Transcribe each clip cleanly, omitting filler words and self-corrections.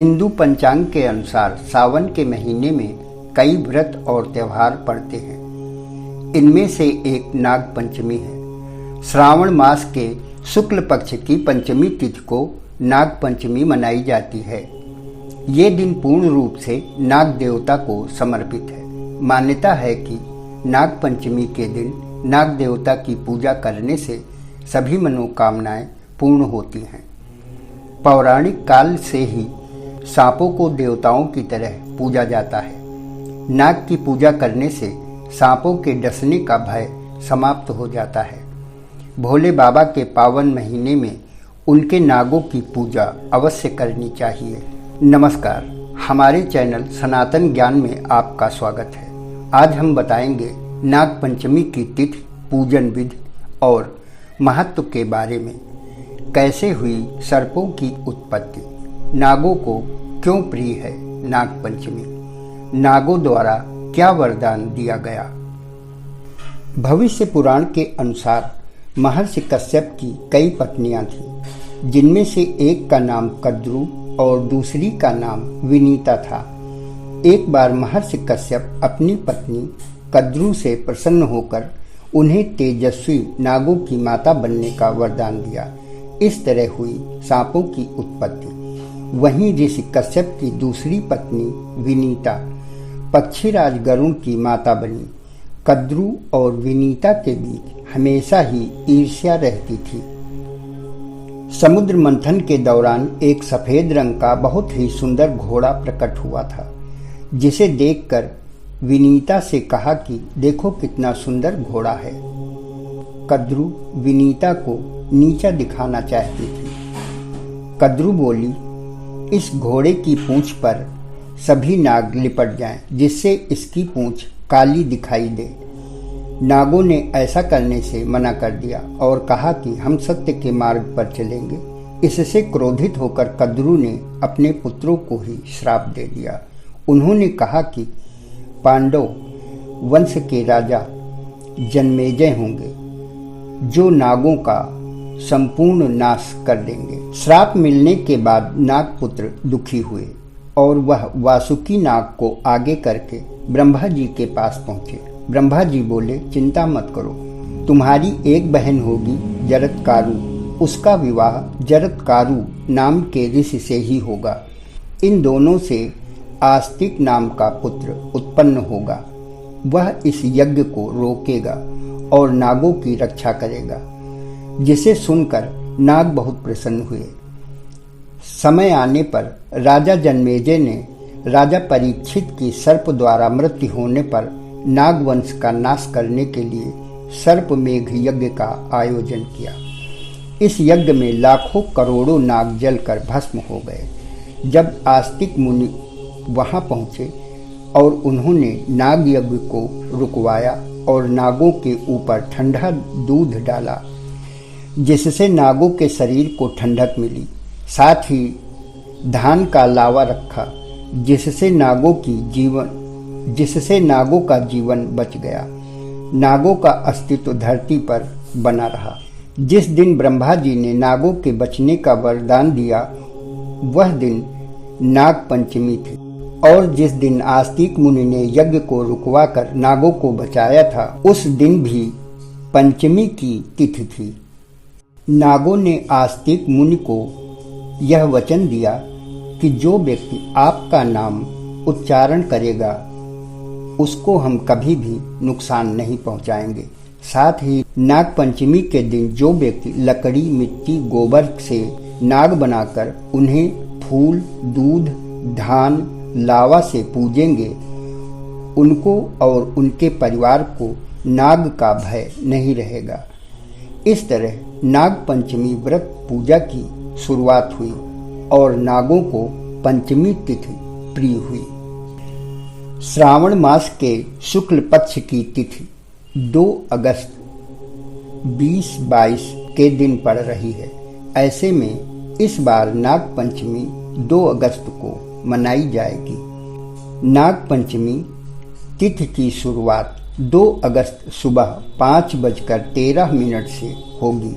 हिंदू पंचांग के अनुसार सावन के महीने में कई व्रत और त्योहार पड़ते हैं। इनमें से एक नाग पंचमी है। श्रावण मास के शुक्ल पक्ष की पंचमी तिथि को नाग पंचमी मनाई जाती है। ये दिन पूर्ण रूप से नाग देवता को समर्पित है। मान्यता है कि नाग पंचमी के दिन नाग देवता की पूजा करने से सभी मनोकामनाएं पूर्ण होती हैं। पौराणिक काल से ही सांपों को देवताओं की तरह पूजा जाता है। नाग की पूजा करने से सांपों के डसने का भय समाप्त हो जाता है। भोले बाबा के पावन महीने में उनके नागों की पूजा अवश्य करनी चाहिए। नमस्कार, हमारे चैनल सनातन ज्ञान में आपका स्वागत है। आज हम बताएंगे नाग पंचमी की तिथि, पूजन विधि और महत्व के बारे में। कैसे हुई सर्पों की उत्पत्ति, नागों को क्यों प्रिय है नाग पंचमी, नागों द्वारा क्या वरदान दिया गया। भविष्य पुराण के अनुसार महर्षि कश्यप की कई पत्नियां थीं, जिनमें से एक का नाम कद्रु और दूसरी का नाम विनीता था। एक बार महर्षि कश्यप अपनी पत्नी कद्रु से प्रसन्न होकर उन्हें तेजस्वी नागों की माता बनने का वरदान दिया। इस तरह हुई सांपों की उत्पत्ति। वहीं ऋषि कश्यप की दूसरी पत्नी विनीता पक्षीराज गरुड़ की माता बनी। कद्रु और विनीता के बीच हमेशा ही ईर्ष्या रहती थी। समुद्र मंथन के दौरान एक सफेद रंग का बहुत ही सुंदर घोड़ा प्रकट हुआ था, जिसे देखकर विनीता से कहा कि देखो कितना सुंदर घोड़ा है। कद्रु विनीता को नीचा दिखाना चाहती थी। कद्रु बोली, इस घोड़े की पूंछ पर सभी नाग लिपट जाएं, जिससे इसकी पूंछ काली दिखाई दे। नागों ने ऐसा करने से मना कर दिया और कहा कि हम सत्य के मार्ग पर चलेंगे। इससे क्रोधित होकर कद्रु ने अपने पुत्रों को ही श्राप दे दिया। उन्होंने कहा कि पांडव वंश के राजा जन्मेजय होंगे, जो नागों का संपूर्ण नाश कर देंगे। श्राप मिलने के बाद नागपुत्र दुखी हुए और वह वासुकी नाग को आगे करके ब्रह्मा जी के पास पहुंचे। ब्रह्मा जी बोले, चिंता मत करो, तुम्हारी एक बहन होगी जरत्कारु। उसका विवाह जरत्कारु नाम के ऋषि से ही होगा। इन दोनों से आस्तिक नाम का पुत्र उत्पन्न होगा। वह इस यज्ञ को रोकेगा और नागों की रक्षा करेगा। जिसे सुनकर नाग बहुत प्रसन्न हुए। समय आने पर राजा जन्मेजय ने राजा परीक्षित की सर्प द्वारा मृत्यु होने पर नागवंश का नाश करने के लिए सर्पमेघ यज्ञ का आयोजन किया। इस यज्ञ में लाखों करोड़ों नाग जलकर भस्म हो गए। जब आस्तिक मुनि वहां पहुंचे और उन्होंने नाग यज्ञ को रुकवाया और नागों के ऊपर ठंडा दूध डाला, जिससे नागों के शरीर को ठंडक मिली। साथ ही धान का लावा रखा, जिससे नागों का जीवन बच गया। नागों का अस्तित्व धरती पर बना रहा। जिस दिन ब्रह्मा जी ने नागों के बचने का वरदान दिया, वह दिन नाग पंचमी थी। और जिस दिन आस्तिक मुनि ने यज्ञ को रुकवाकर नागों को बचाया था, उस दिन भी पंचमी की तिथि थी। नागों ने आस्तिक मुनि को यह वचन दिया कि जो व्यक्ति आपका नाम उच्चारण करेगा, उसको हम कभी भी नुकसान नहीं पहुंचाएंगे। साथ ही नाग पंचमी के दिन जो व्यक्ति लकड़ी, मिट्टी, गोबर से नाग बनाकर उन्हें फूल, दूध, धान, लावा से पूजेंगे, उनको और उनके परिवार को नाग का भय नहीं रहेगा। इस तरह नाग पंचमी व्रत पूजा की शुरुआत हुई और नागों को पंचमी तिथि प्रिय हुई। श्रावण मास के शुक्ल पक्ष की तिथि 2 अगस्त 2022 के दिन पड़ रही है। ऐसे में इस बार नाग पंचमी 2 अगस्त को मनाई जाएगी। नाग पंचमी तिथि की शुरुआत 2 अगस्त सुबह 5:13 से होगी।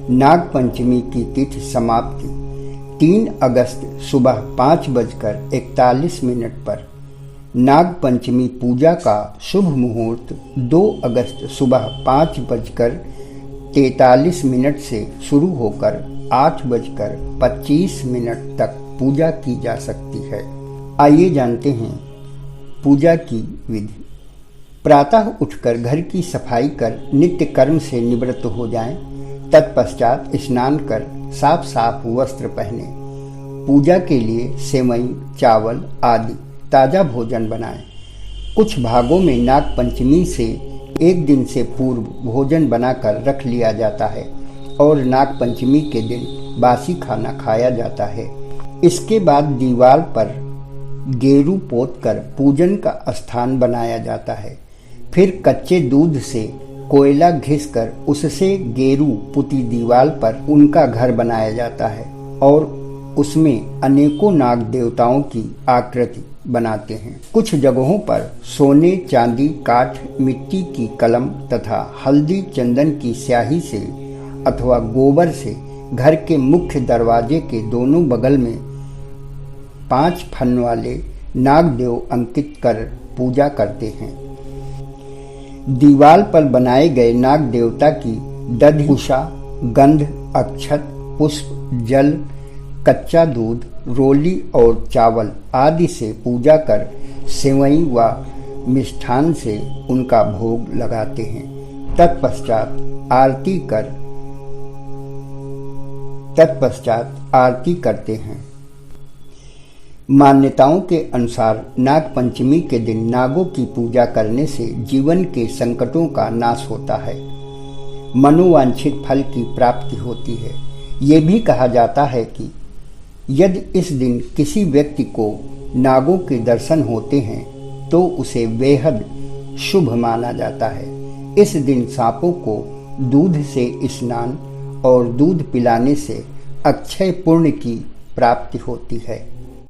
नाग पंचमी की तिथि समाप्ति 3 अगस्त सुबह 5:41 पर नाग पंचमी पूजा का शुभ मुहूर्त 2 अगस्त सुबह 5:43 से शुरू होकर 8:25 तक पूजा की जा सकती है। आइए जानते हैं पूजा की विधि। प्रातः उठकर घर की सफाई कर नित्य कर्म से निवृत्त हो जाएं। तत्पश्चात स्नान कर साफ साफ वस्त्र पहने। पूजा के लिए सेवई, चावल आदि ताजा भोजन बनाएं। कुछ भागों में नाग पंचमी से एक दिन से पूर्व भोजन बनाकर रख लिया जाता है और नाग पंचमी के दिन बासी खाना खाया जाता है। इसके बाद दीवार पर गेरू पोतकर पूजन का स्थान बनाया जाता है। फिर कच्चे दूध से कोयला घिसकर उससे गेरू पुती दीवार पर उनका घर बनाया जाता है और उसमें अनेकों नाग देवताओं की आकृति बनाते हैं। कुछ जगहों पर सोने, चांदी, काठ, मिट्टी की कलम तथा हल्दी चंदन की स्याही से अथवा गोबर से घर के मुख्य दरवाजे के दोनों बगल में 5 फन वाले नागदेव अंकित कर पूजा करते हैं। दीवार पर बनाए गए नाग देवता की दधि, उषा, गंध, अक्षत, पुष्प, जल, कच्चा दूध, रोली और चावल आदि से पूजा कर सेवई व मिष्ठान से उनका भोग लगाते हैं। तत्पश्चात आरती करते हैं। मान्यताओं के अनुसार नाग पंचमी के दिन नागों की पूजा करने से जीवन के संकटों का नाश होता है, मनोवांछित फल की प्राप्ति होती है। ये भी कहा जाता है कि यदि इस दिन किसी व्यक्ति को नागों के दर्शन होते हैं तो उसे बेहद शुभ माना जाता है। इस दिन सांपों को दूध से स्नान और दूध पिलाने से अक्षय पुण्य की प्राप्ति होती है।